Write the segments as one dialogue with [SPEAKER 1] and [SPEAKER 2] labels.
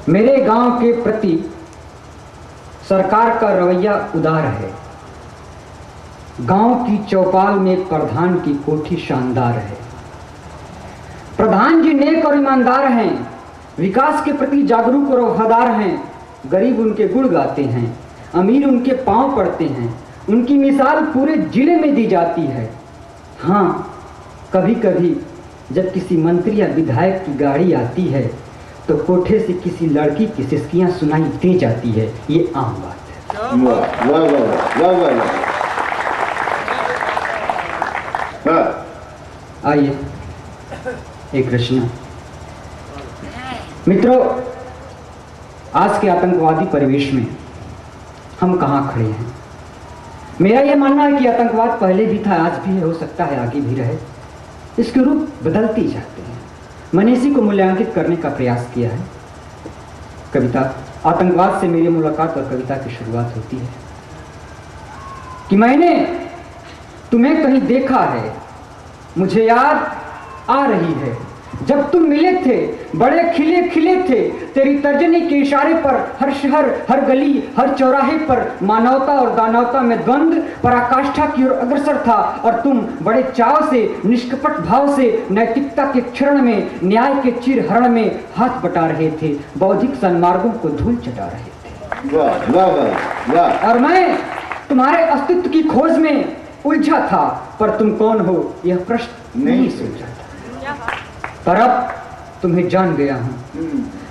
[SPEAKER 1] मेरे गांव के प्रति सरकार का रवैया उदार है। गांव की चौपाल में प्रधान की कोठी शानदार है। प्रधान जी नेक और ईमानदार हैं, विकास के प्रति जागरूक और वफादार हैं। गरीब उनके गुण गाते हैं, अमीर उनके पांव पड़ते हैं। उनकी मिसाल पूरे जिले में दी जाती है। हाँ, कभी कभी जब किसी मंत्री या विधायक की गाड़ी आती है तो कोठे से किसी लड़की की सिसकियां सुनाई दे जाती है। ये आम बात है।
[SPEAKER 2] वाह वाह वाह वाह वाह।
[SPEAKER 1] आइए एक रचना। मित्रों, आज के आतंकवादी परिवेश में हम कहाँ खड़े हैं? मेरा यह मानना है कि आतंकवाद पहले भी था, आज भी हो सकता है आगे भी रहे। इसके रूप बदलते ही जाते हैं। मैंने इसी को मूल्यांकित करने का प्रयास किया है। कविता, आतंकवाद से मेरी मुलाकात और कविता की शुरुआत होती है कि मैंने तुम्हें कहीं देखा है, मुझे याद आ रही है। जब तुम मिले थे बड़े खिले खिले थे, तेरी तर्जनी के इशारे पर हर शहर, हर गली, हर चौराहे पर मानवता और दानवता में द्वंद्व पराकाष्ठा की ओर अग्रसर था। और तुम बड़े चाव से, निष्कपट भाव से नैतिकता के क्षरण में, न्याय के चिरहरण में हाथ बटा रहे थे, बौद्धिक सन्मार्गों को धूल चटा रहे थे।
[SPEAKER 2] वाह वाह वाह वाह।
[SPEAKER 1] और मैं तुम्हारे अस्तित्व की खोज में उलझा था, पर तुम कौन हो यह प्रश्न नहीं सोचा था। पर अब तुम्हें जान गया हूं,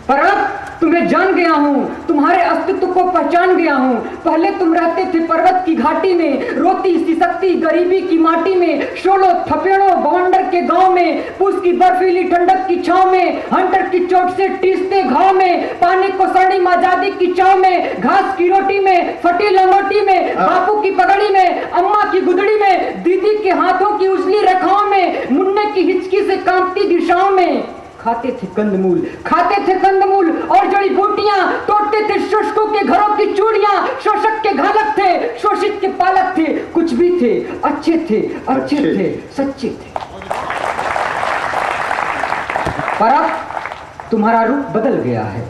[SPEAKER 1] पर अब तुम्हें जान गया हूं, तुम्हारे अस्तित्व को पहचान गया हूं। पहले तुम रहते थे पर्वत की घाटी में, रोती सिसकती गरीबी की माटी में, शोलों थपेड़ों बवंडर के गांव में, पूस की बर्फीली ठंडक की छांव में, हंटर की चोट से टीसते घाव में, पानी को स्वर्णिम आजादी की चाव में, घास की रोटी में, फटी लंगोटी में, बापू की पगड़ी में, अम्मा की गुदड़ी में, दीदी के हाथों की उजली रेखाओं में, मुन्ने की हिचकी से कांपती दिशाओं में। खाते थे कंदमूल और जड़ी बूटियां, तोड़ते थे शोषकों के घरों की चूड़ियां। शोषक के घालक थे, शोषित के पालक थे, कुछ भी थे, अच्छे थे, सच्चे थे। पर अब तुम्हारा रूप बदल गया है,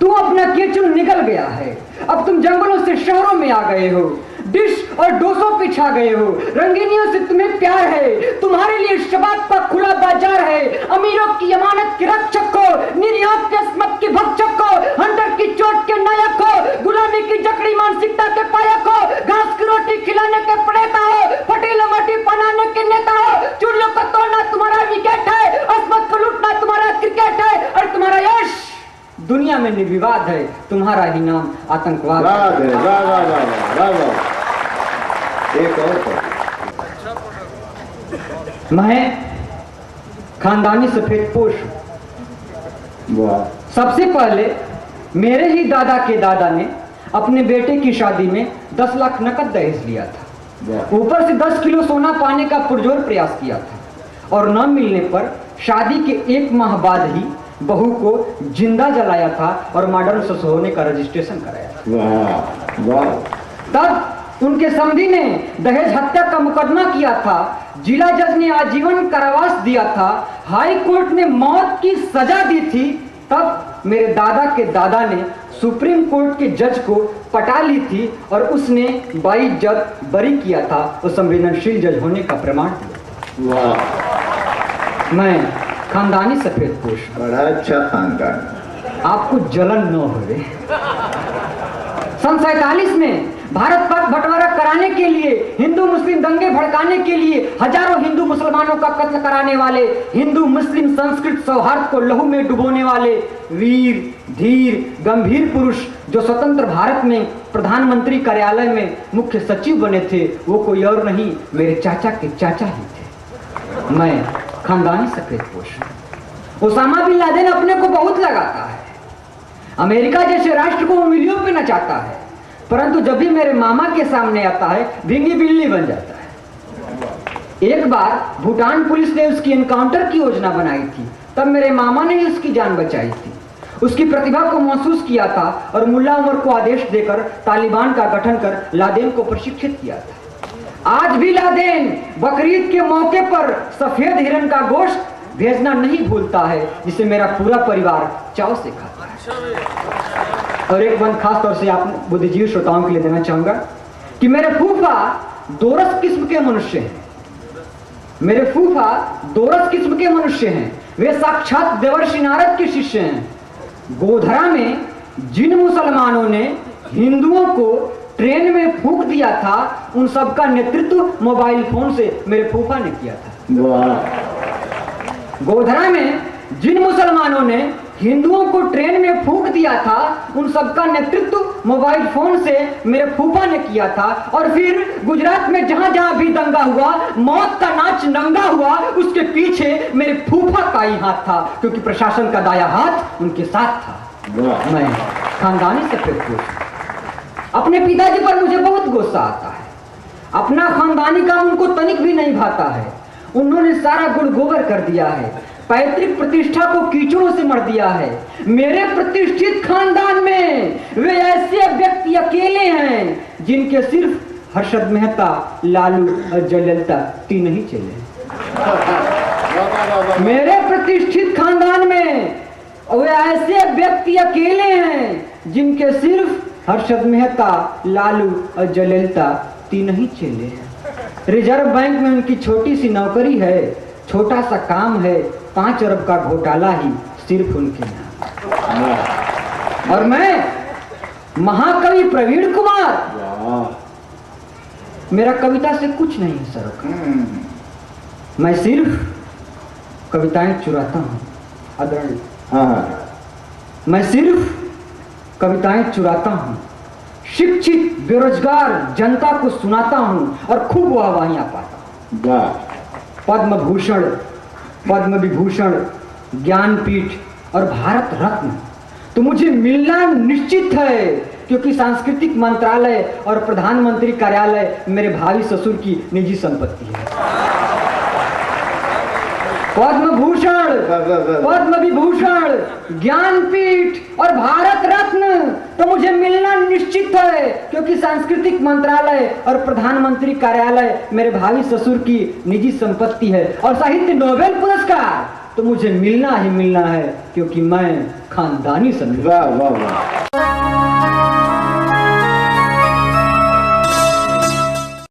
[SPEAKER 1] तुम अपना केचुल निकल गया है। अब तुम जंगलों से शहरों में आ गए हो, डिश और डोसों पे छा गए हो। रंगीनियों से तुम्हें प्यार है, तुम्हारे लिए शबाब का खुला बाजार है। अमीरों की अमानत के रक्षक हो, निरीहों के अस्मत के भक्षक हो, हंटर की चोट के नायक हो, गुलामी की जकड़ी मानसिकता के पायक हो, घास की रोटी खिलाने के प्रेता हो, फटी लंगोटी पहनाने के नेता हो। चूड़ियों को तोड़ना तुम्हारा विकेट है, अस्मत को लूटना तुम्हारा क्रिकेट है, और तुम्हारा यश दुनिया में निर्विवाद है। तुम्हारा ही नाम आतंकवाद है।
[SPEAKER 2] वाह वाह वाह वाह। एक और
[SPEAKER 1] मैं खानदानी सफेदपोश हूं। सबसे पहले मेरे ही दादा के दादा ने अपने बेटे की शादी में 10 लाख नकद दहेज लिया था। ऊपर से 10 किलो सोना पाने का पुरजोर प्रयास किया था, और न मिलने पर शादी के 1 माह बाद ही बहू को जिंदा जलाया था और मर्डर से होने का रजिस्ट्रेशन कराया था।
[SPEAKER 2] वाह।
[SPEAKER 1] तब उनके समधी ने दहेज हत्या का मुकदमा किया था। जिला जज ने आजीवन कारावास दिया था। हाई कोर्ट ने मौत की सजा दी थी। तब मेरे दादा के दादा ने सुप्रीम कोर्ट के जज को पटा ली थी और उसने बाइज्जत बरी किया था और संवेदनशील जज होने का प्रमाण दिया था। मैं खानदानी सफेदपोश,
[SPEAKER 2] बड़ा अच्छा खानदान।
[SPEAKER 1] आपको जलन न होवे। सन 47 में भारत पाक बंटवारा कराने के लिए, हिंदू मुस्लिम दंगे भड़काने के लिए हजारों हिंदू मुसलमानों का कत्ल कराने वाले, हिंदू मुस्लिम संस्कृत सौहार्द को लहू में डुबोने वाले वीर धीर गंभीर पुरुष जो स्वतंत्र भारत में प्रधानमंत्री कार्यालय में मुख्य सचिव बने थे, वो कोई और नहीं, मेरे चाचा के चाचा ही थे। मैं खानदानी सफेदपोश हूं। ओसामा बिन लादेन अपने को बहुत लगाता है, अमेरिका जैसे राष्ट्र को उंगलियों पे नचाता है, परंतु जब भी मेरे मामा के सामने आता है भींगी बिल्ली बन जाता है। एक बार भूटान पुलिस ने उसकी एनकाउंटर की योजना बनाई थी, तब मेरे मामा ने ही उसकी जान बचाई थी। उसकी प्रतिभा को महसूस किया था और मुल्ला उमर को आदेश देकर तालिबान का गठन कर लादेन को प्रशिक्षित किया था। आज भी लादेन बकरीद के मौके पर सफेद हिरन का गोश्त भेजना नहीं भूलता है, जिसे मेरा पूरा परिवार चाव से खाता है। और एक बंद खास तौर से आप बुद्धिजीवी श्रोताओं के लिए देना चाहूंगा कि मेरे फूफा दोरस किस्म के मनुष्य हैं। मेरे फूफा दोरस किस्म के मनुष्य हैं। वे साक्षात देवर्षि नारद के शिष्य हैं। गोधरा में जिन मुसलमानों ने हिंदुओं को ट्रेन में फूंक दिया था, उन सबका नेतृत्व मोबाइल फोन से मेरे फूफा ने किया था।
[SPEAKER 2] वाह।
[SPEAKER 1] गोधरा में जिन मुसलमानों ने हिंदुओं को ट्रेन में फूंक दिया था, उन सबका नेतृत्व मोबाइल फोन से मेरे फूफा ने किया था। और फिर गुजरात में जहां जहां भी दंगा हुआ, मौत का नाच नंगा हुआ, उसके पीछे मेरे फूफा का ही हाथ था, क्योंकि प्रशासन का दाया हाथ उनके साथ था। मैं खानदानी से खुश हूं। अपने पिताजी पर मुझे बहुत गुस्सा आता है। अपना खानदानी काम उनको तनिक भी नहीं भाता है। उन्होंने सारा गुड़ गोबर कर दिया है, पैतृक प्रतिष्ठा को कीचड़ों से मर दिया है। मेरे प्रतिष्ठित खानदान में वे ऐसे व्यक्ति अकेले हैं जिनके सिर्फ हर्षद मेहता, लालू और जयललिता तीन ही चले। मेरे प्रतिष्ठित खानदान में वे ऐसे व्यक्ति अकेले हैं जिनके सिर्फ हर्षद मेहता, लालू और जयललिता तीन ही चले हैं। रिजर्व बैंक में उनकी छोटी सी नौकरी है, छोटा सा काम है, 5 अरब का घोटाला ही सिर्फ उनके नाम। और मैं महाकवि प्रवीण कुमार, मेरा कविता से कुछ नहीं है सरोकार। मैं सिर्फ कविताएं चुराता हूँ आदरणीय। मैं सिर्फ कविताएं चुराता हूँ, शिक्षित बेरोजगार जनता को सुनाता हूँ और खूब वाहवाहियां पाता हूँ। पद्म भूषण, पद्म विभूषण, ज्ञानपीठ और भारत रत्न तो मुझे मिलना निश्चित है, क्योंकि सांस्कृतिक मंत्रालय और प्रधानमंत्री कार्यालय मेरे भावी ससुर की निजी संपत्ति है। पद्म भूषण, पद्म विभूषण, ज्ञानपीठ और भारत रत्न तो मुझे मिलना निश्चित है, क्योंकि सांस्कृतिक मंत्रालय और प्रधानमंत्री कार्यालय मेरे भावी ससुर की निजी संपत्ति है। और साहित्य नोबेल पुरस्कार तो मुझे मिलना ही मिलना है, क्योंकि मैं खानदानी संत।
[SPEAKER 2] वाह वाह वाह।